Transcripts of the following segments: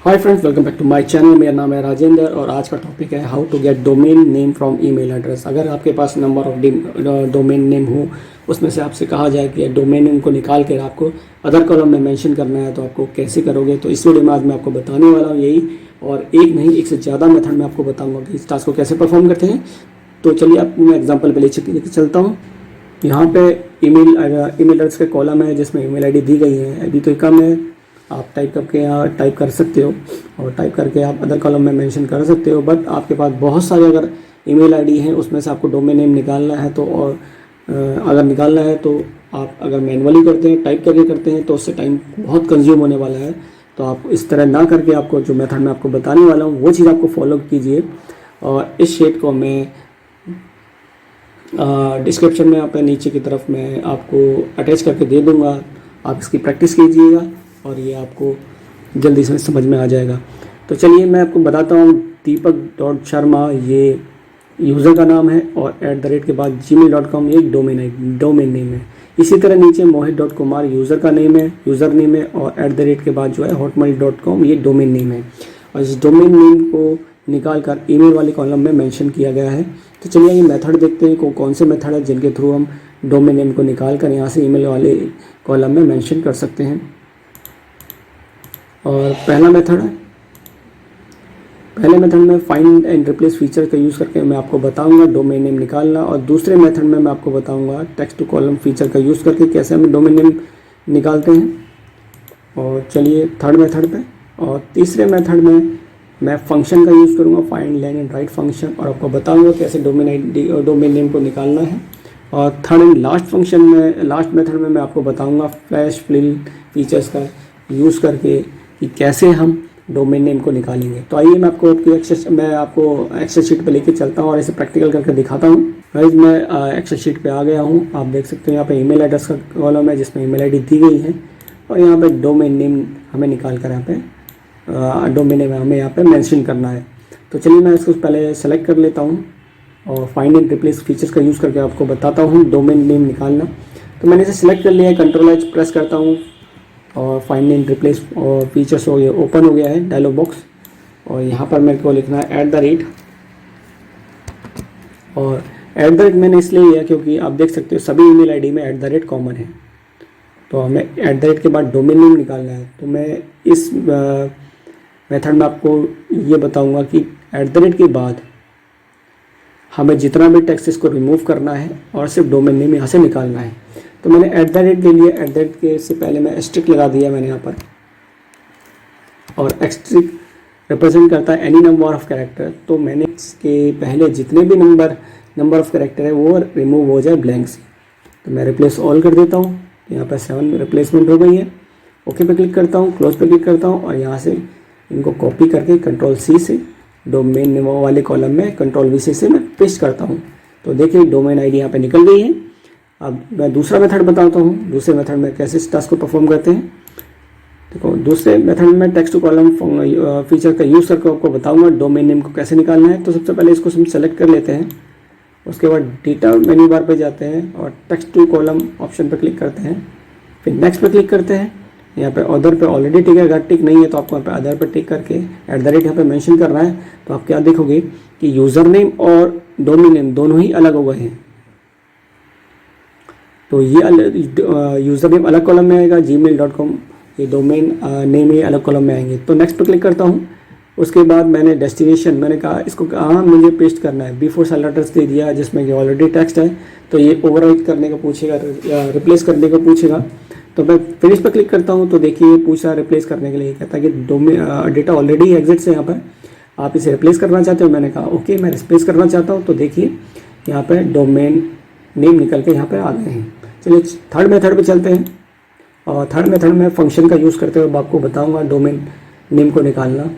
Hi friends, welcome back to my channel. मेरा नाम है राजेंद्र और आज का टॉपिक है how to get domain name from email address. अगर आपके पास नंबर ऑफ डोमेन नेम हो, उसमें से आपसे कहा जाए कि डोमेन नेम को निकाल कर आपको अदर कॉलम में मेंशन करना है, तो आपको कैसे करोगे। तो इस वीडियो में आज मैं आपको बताने वाला हूँ यही, और एक नहीं एक से ज़्यादा मेथड मैं आपको बताऊँगा कि इस टास्क को कैसे परफॉर्म करते हैं। तो चलिए आपको मैं एग्जाम्पल पे लेकर चलता हूँ। यहाँ पे ईमेल एड्रेस के कॉलम है जिसमें ईमेल आईडी दी गई है। अभी तो कम है, आप टाइप करके यहाँ टाइप कर सकते हो और टाइप करके आप अदर कॉलम में मेंशन कर सकते हो। बट आपके पास बहुत सारे अगर ईमेल आईडी हैं, उसमें से आपको डोमेन नेम निकालना है। तो और अगर निकालना है तो आप अगर मैनुअली करते हैं, टाइप करके करते हैं, तो उससे टाइम बहुत कंज्यूम होने वाला है। तो आप इस तरह ना करके आपको जो मेथड मैं आपको बताने वाला हूँ वो चीज़ आपको फॉलो कीजिए। और इस शीट को मैं डिस्क्रिप्शन में यहाँ पे नीचे की तरफ मैं आपको अटैच करके दे दूँगा। आप इसकी प्रैक्टिस कीजिएगा और ये आपको जल्दी से समझ में आ जाएगा। तो चलिए मैं आपको बताता हूँ। दीपक.शर्मा ये यूज़र का नाम है और @ के बाद gmail.com ये डोमेन नेम है। इसी तरह नीचे मोहित.कुमार यूज़र का नेम है, यूज़र नेम है, और @ के बाद जो है hotmail.com ये डोमेन नेम है। और इस डोमेन नेम को निकाल कर ईमेल वाले कॉलम में मेंशन किया गया है। तो चलिए ये मेथड देखते हैं कौन से मेथड है जिनके थ्रू हम डोमेन नेम को निकाल कर यहाँ से ईमेल वाले कॉलम में मेंशन कर सकते हैं। और पहला मेथड है, पहले मेथड में फाइंड एंड रिप्लेस फीचर का यूज़ करके मैं आपको बताऊंगा डोमेन नेम निकालना। और दूसरे मेथड में मैं आपको बताऊंगा टेक्स्ट टू कॉलम फीचर का यूज़ करके कैसे हम डोमेन नेम निकालते हैं। और चलिए थर्ड मेथड पे, और तीसरे मेथड में मैं फंक्शन का यूज़ करूँगा, find lane and right function, और आपको बताऊँगा कैसे डोमेन नेम को निकालना है। और थर्ड एंड लास्ट मेथड में मैं आपको बताऊँगा फ्लैश फिल फीचर्स का यूज़ करके कि कैसे हम डोमेन नेम को निकालेंगे। तो आइए मैं आपको एक्सेल शीट पे लेके चलता हूँ और इसे प्रैक्टिकल करके दिखाता हूँ। गाइस मैं एक्सेल शीट पे आ गया हूँ। आप देख सकते हैं यहाँ पे ईमेल एड्रेस का कॉलम है जिसमें ईमेल आईडी दी गई है, और यहाँ पे डोमेन नेम हमें निकाल कर यहाँ पे डोमेन नेम हमें यहाँ पे मेंशन करना है। तो चलिए मैं इसको पहले सेलेक्ट कर लेता हूँ और फाइंड एंड रिप्लेस फीचर्स का यूज़ करके आपको बताता हूँ डोमेन नेम निकालना। तो मैंने इसे सेलेक्ट कर लिया है, Ctrl+H प्रेस करता हूँ और फाइंड एंड रिप्लेस और फीचर्स हो गया, ओपन हो गया है डायलॉग बॉक्स। और यहाँ पर मेरे को लिखना है @ और @ मैंने इसलिए लिया क्योंकि आप देख सकते हो सभी ईमेल आईडी में @ कॉमन है। तो हमें @ के बाद डोमेन नेम निकालना है। तो मैं इस मेथड में आपको ये बताऊँगा कि @ के बाद हमें जितना भी टेक्स्ट इसको रिमूव करना है और सिर्फ डोमेन नेम यहाँ से निकालना है। तो मैंने @ के लिए के से पहले मैं एस्ट्रिक लगा दिया मैंने यहाँ पर, और एस्ट्रिक रिप्रेजेंट करता है एनी नंबर ऑफ कैरेक्टर। तो मैंने इसके पहले जितने भी नंबर ऑफ कैरेक्टर है वो रिमूव हो जाए ब्लैंक से। तो मैं रिप्लेस ऑल कर देता हूँ। यहाँ पर 7 रिप्लेसमेंट हो गई है। ओके पे क्लिक करता हूँ, क्लोज पे क्लिक करता हूँ, और यहाँ से इनको कॉपी करके Ctrl+C से डोमेन नेम वाले कॉलम में Ctrl+V से मैं पेस्ट करता हूँ। तो देखिए डोमेन आईडी यहाँ पे निकल गई है। अब मैं दूसरा मेथड बताता हूँ, दूसरे मेथड में कैसे इस टास्क को परफॉर्म करते हैं। देखो दूसरे मेथड में टेक्स्ट टू कॉलम फीचर का यूज़ करके आपको बताऊँगा डोमेन नेम को कैसे निकालना है। तो सबसे पहले इसको हम सेलेक्ट कर लेते हैं, उसके बाद डेटा मेन्यू बार पे जाते हैं और टेक्स्ट टू कॉलम ऑप्शन पर क्लिक करते हैं, फिर नेक्स्ट पर क्लिक करते हैं। यहाँ पे अदर पे ऑलरेडी टिक है, अगर टिक नहीं है तो आपको यहाँ पे अदर पे टिक करके @ यहाँ पे मेंशन करना है। तो आप क्या देखोगे कि यूज़र नेम और डोमेन नेम दोनों ही अलग हो गए हैं। तो ये यूज़र नेम अलग कॉलम में आएगा, gmail.com ये डोमेन नेम ये अलग कॉलम में आएंगे। तो नेक्स्ट पे क्लिक करता हूँ। उसके बाद मैंने डेस्टिनेशन मैंने कहा इसको कहाँ मुझे पेस्ट करना है, बिफोर सेलेक्टर्स दे दिया जिसमें कि ऑलरेडी टेक्स्ट है। तो ये ओवरराइट करने को पूछेगा या रिप्लेस करने को पूछेगा। तो मैं फिनिश पर क्लिक करता हूँ। तो देखिए ये पूछ रहा है रिप्लेस करने के लिए, कहता है कि डेटा ऑलरेडी एग्जिट्स है यहाँ पर, आप इसे रिप्लेस करना चाहते हो। मैंने कहा ओके मैं रिप्लेस करना चाहता हूँ। तो देखिए यहाँ पर डोमेन नेम निकल के यहाँ पर आ गए हैं। चलिए थर्ड मेथड पे चलते हैं, और थर्ड मेथड में फंक्शन का यूज़ करते हुए आपको बताऊँगा डोमेन नेम को निकालना।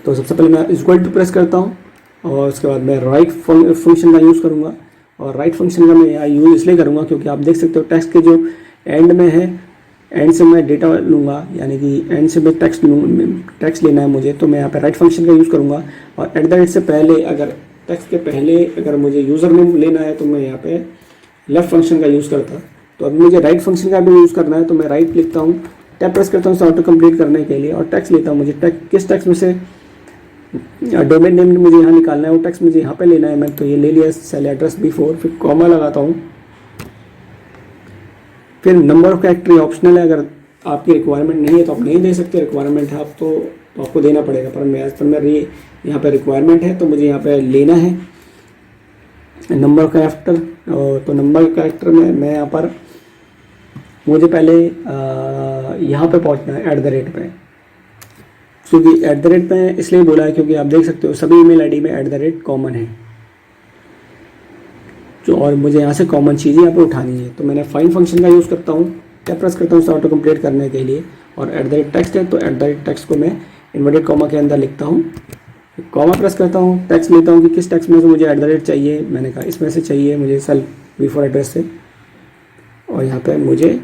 तो सबसे पहले मैं इक्वल टू प्रेस करता हूँ और उसके बाद मैं राइट फंक्शन का यूज़ करूँगा। और राइट फंक्शन का मैं यहाँ यूज़ इसलिए करूँगा क्योंकि आप देख सकते हो टेक्स्ट के जो एंड में है, एंड से मैं डेटा लूँगा, यानी कि एंड से मैं टेक्स्ट लेना है मुझे। तो मैं यहाँ पे राइट फंक्शन का यूज़ करूँगा। और @ से पहले अगर टेक्स्ट के पहले अगर मुझे यूज़र नेम लेना है तो मैं यहाँ पे लेफ्ट फंक्शन का यूज़ करता। तो अब मुझे राइट फंक्शन का भी यूज़ करना है। तो मैं राइट लिखता हूँ टैब प्रेस करता हूँ इसे ऑटो कंप्लीट करने के लिए और टेक्स्ट लेता हूँ। मुझे किस टेक्स्ट में से डोमेन नेम मुझे यहाँ निकालना है, वो टेक्स्ट मुझे यहाँ पे लेना है। मैं तो ये ले लिया सेल एड्रेस B4, फिर कॉमा लगाता हूँ, फिर नंबर ऑफ कैरेक्टर ऑप्शनल है, अगर आपकी रिक्वायरमेंट नहीं है तो आप नहीं दे सकते, रिक्वायरमेंट है आप तो आपको देना पड़ेगा। पर मेरी यहाँ पे रिक्वायरमेंट है तो मुझे यहाँ पे लेना है नंबर ऑफ कैरेक्टर। तो नंबर ऑफ कैरेक्टर में मैं यहाँ पर मुझे पहले यहाँ पे पहुँचना है @ पे, क्योंकि @ पे इसलिए बोला है क्योंकि आप देख सकते हो सभी ईमेल आईडी में @ कॉमन है जो, और मुझे यहाँ से कॉमन चीज़ें यहाँ पे उठानी है। तो मैंने फाइंड फंक्शन का यूज़ करता हूँ, टैब प्रेस करता हूँ ऑटो कंप्लीट करने के लिए, और @टेक्स्ट है तो @टेक्स्ट को मैं इन्वर्टेड कॉमा के अंदर लिखता हूँ, कॉमा प्रेस करता हूँ, टेक्स्ट लेता हूँ कि किस टेक्स्ट में से मुझे @ चाहिए। मैंने कहा इसमें से चाहिए मुझे सेल B4 एड्रेस से, और यहाँ पे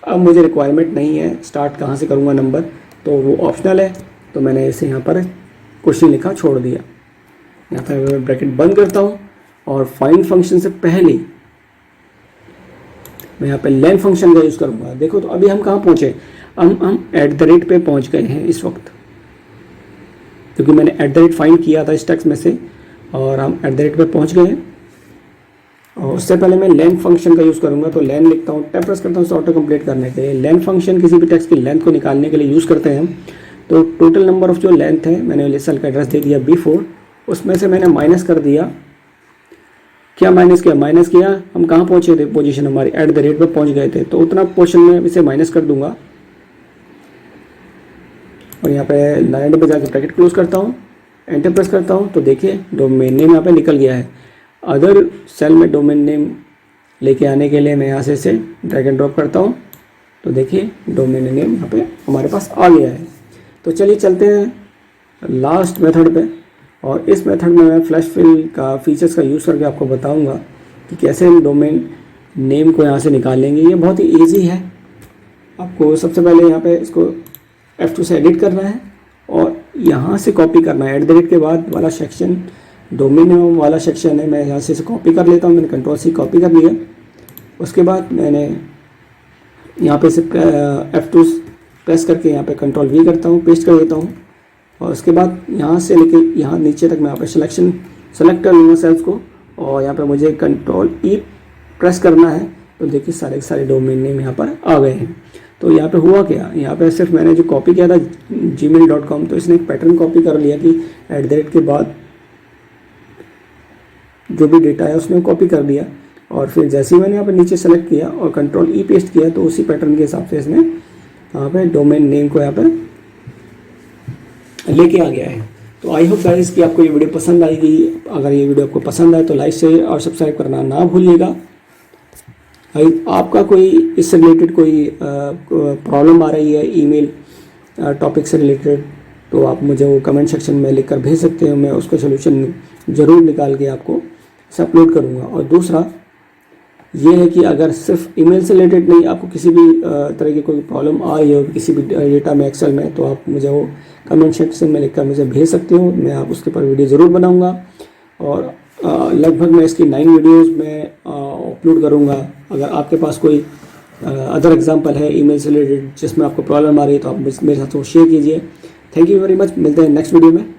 अब मुझे रिक्वायरमेंट नहीं है स्टार्ट कहाँ से करूँगा नंबर, तो वो ऑप्शनल है। तो मैंने इसे यहाँ पर क्वेश्चन लिखा छोड़ दिया। यहाँ पर ब्रैकेट बंद करता हूँ और फाइंड फंक्शन से पहले मैं यहाँ पे लेन फंक्शन का यूज़ करूँगा। देखो तो अभी हम कहाँ पहुँचे, हम @ पे पहुँच गए हैं इस वक्त, क्योंकि मैंने @ फाइंड किया था इस टेक्स्ट में से और हम @ पे पहुँच गए हैं। और उससे पहले मैं लेन फंक्शन का यूज़ करूँगा, तो लेन लिखता हूँ, टैब प्रेस करता हूँ ऑटो कंप्लीट करने के लिए। लेन फंक्शन किसी भी टेक्स्ट की लेंथ को निकालने के लिए यूज़ करते हैं हम। तो टोटल नंबर ऑफ जो लेंथ है, मैंने सेल का एड्रेस दे दिया B4, उसमें से मैंने माइनस कर दिया। क्या माइनस किया, हम कहाँ पहुँचे थे, पोजीशन हमारी @ पे पहुँच गए थे, तो उतना पोर्शन में इसे माइनस कर दूंगा और यहाँ पे लाइन पे जाकर ब्रैकेट क्लोज करता हूँ, एंटर प्रेस करता हूँ। तो देखिए डोमेन नेम यहाँ पे निकल गया है। अदर सेल में डोमेन नेम लेके आने के लिए मैं यहाँ से इसे ड्रैग एंड ड्रॉप करता हूँ, तो देखिए डोमेन नेम यहाँ पे हमारे पास आ गया है। तो चलिए चलते हैं लास्ट मेथड पे, और इस मेथड में मैं फ्लैश फिल का फीचर्स का यूज़ करके आपको बताऊंगा कि कैसे हम डोमेन नेम को यहाँ से निकालेंगे। ये बहुत ही ईजी है। आपको सबसे पहले यहाँ पे इसको F2 से एडिट करना है और यहाँ से कॉपी करना है। @ के बाद वाला सेक्शन डोमेन नेम वाला सेक्शन है, मैं यहाँ से इसे कॉपी कर लेता हूँ। मैंने Ctrl+C कॉपी कर लिया। उसके बाद मैंने यहाँ पे से F2 प्रेस करके यहाँ पे Ctrl+V करता हूँ, पेस्ट कर देता हूँ। और उसके बाद यहाँ से लेके यहाँ नीचे तक मैं यहाँ पे सेलेक्ट कर लूँगा सेल्स को, और यहाँ पे मुझे Ctrl+E प्रेस करना है। तो देखिए सारे डोमेन नेम यहाँ पर आ गए हैं। तो यहाँ पे हुआ क्या, यहाँ पे सिर्फ मैंने जो कॉपी किया था gmail.com, तो इसने एक पैटर्न कॉपी कर लिया कि @ के बाद जो भी डेटा है उसने कॉपी कर दिया, और फिर जैसे ही मैंने यहाँ पे नीचे सेलेक्ट किया और Ctrl+E पेस्ट किया, तो उसी पैटर्न के हिसाब से इसने यहाँ पे डोमेन नेम को यहाँ पे लेके आ गया है। तो आई होप गाइस कि आपको ये वीडियो पसंद आएगी। अगर ये वीडियो आपको पसंद आए तो लाइक शेयर और सब्सक्राइब करना ना भूलिएगा। आपका कोई इससे रिलेटेड कोई प्रॉब्लम आ रही है ईमेल टॉपिक से रिलेटेड, तो आप मुझे वो कमेंट सेक्शन में लिख कर भेज सकते हैं। मैं उसका सोल्यूशन ज़रूर निकाल के आपको इसे अपलोड करूँगा। और दूसरा ये है कि अगर सिर्फ ईमेल से रिलेटेड नहीं, आपको किसी भी तरह की कोई प्रॉब्लम आ रही हो किसी भी डेटा में एक्सेल में, तो आप मुझे वो कमेंट सेक्शन में लिखकर मुझे भेज सकते हो। मैं आप उसके ऊपर वीडियो ज़रूर बनाऊंगा, और लगभग मैं इसकी 9 वीडियोस में अपलोड करूंगा। अगर आपके पास कोई अदर एग्जांपल है ईमेल से रिलेटेड जिसमें आपको प्रॉब्लम आ रही है, तो आप मेरे साथ वो शेयर कीजिए। Thank you very much. मिलते हैं नेक्स्ट वीडियो में।